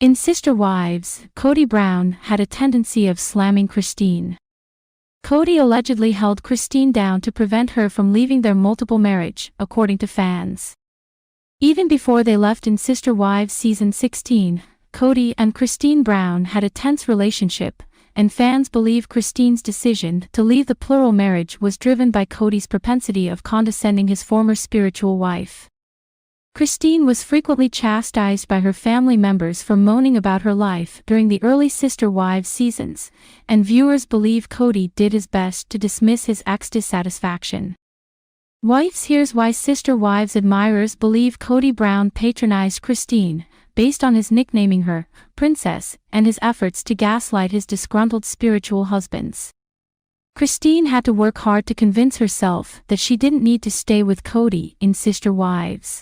In Sister Wives, Kody Brown had a tendency of slamming Christine. Kody allegedly held Christine down to prevent her from leaving their multiple marriage, according to fans. Even before they left in Sister Wives season 16, Kody and Christine Brown had a tense relationship, and fans believe Christine's decision to leave the plural marriage was driven by Kody's propensity of condescending his former spiritual wife. Christine was frequently chastised by her family members for moaning about her life during the early Sister Wives seasons, and viewers believe Kody did his best to dismiss his ex dissatisfaction. Wives: here's why Sister Wives admirers believe Kody Brown patronized Christine, based on his nicknaming her Princess and his efforts to gaslight his disgruntled spiritual husbands. Christine had to work hard to convince herself that she didn't need to stay with Kody in Sister Wives.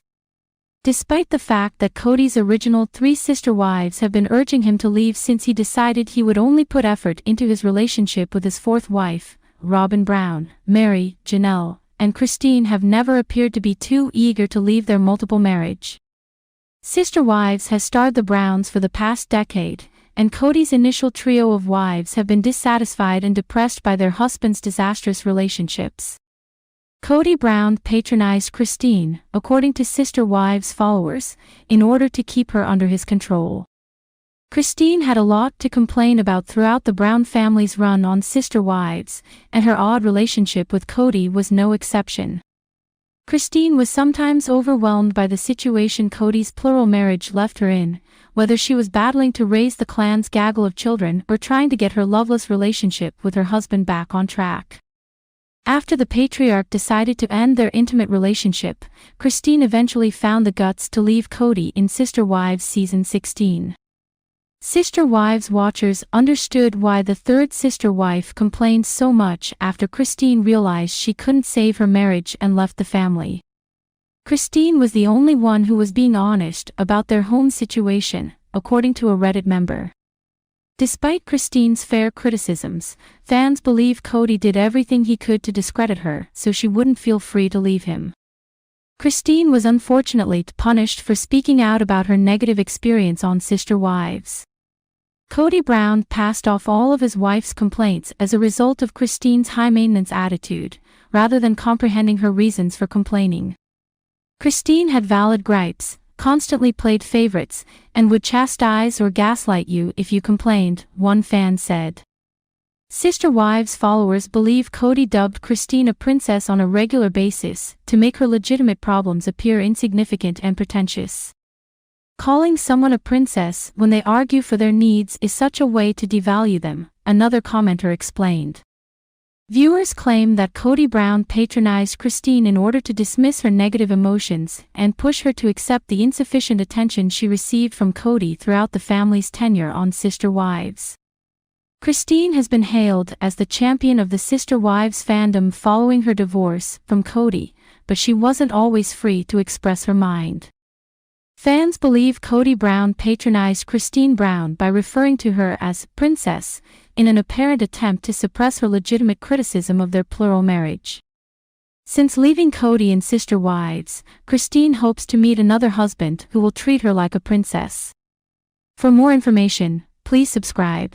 Despite the fact that Kody's original 3 sister wives have been urging him to leave since he decided he would only put effort into his relationship with his 4th wife, Robin Brown, Mary, Janelle, and Christine have never appeared to be too eager to leave their multiple marriage. Sister Wives has starred the Browns for the past decade, and Kody's initial trio of wives have been dissatisfied and depressed by their husbands' disastrous relationships. Kody Brown patronized Christine, according to Sister Wives followers, in order to keep her under his control. Christine had a lot to complain about throughout the Brown family's run on Sister Wives, and her odd relationship with Kody was no exception. Christine was sometimes overwhelmed by the situation Kody's plural marriage left her in, whether she was battling to raise the clan's gaggle of children or trying to get her loveless relationship with her husband back on track. After the patriarch decided to end their intimate relationship, Christine eventually found the guts to leave Kody in Sister Wives season 16. Sister Wives watchers understood why the 3rd sister wife complained so much after Christine realized she couldn't save her marriage and left the family. Christine was the only one who was being honest about their home situation, according to a Reddit member. Despite Christine's fair criticisms, fans believe Kody did everything he could to discredit her so she wouldn't feel free to leave him. Christine was unfortunately punished for speaking out about her negative experience on Sister Wives. Kody Brown passed off all of his wife's complaints as a result of Christine's high-maintenance attitude, rather than comprehending her reasons for complaining. Christine had valid gripes, constantly played favorites, and would chastise or gaslight you if you complained, one fan said. Sister Wives followers believe Kody dubbed Christine a princess on a regular basis to make her legitimate problems appear insignificant and pretentious. Calling someone a princess when they argue for their needs is such a way to devalue them, another commenter explained. Viewers claim that Kody Brown patronized Christine in order to dismiss her negative emotions and push her to accept the insufficient attention she received from Kody throughout the family's tenure on Sister Wives. Christine has been hailed as the champion of the Sister Wives fandom following her divorce from Kody, but she wasn't always free to express her mind. Fans believe Kody Brown patronized Christine Brown by referring to her as princess, in an apparent attempt to suppress her legitimate criticism of their plural marriage. Since leaving Kody in Sister Wives, Christine hopes to meet another husband who will treat her like a princess. For more information, please subscribe.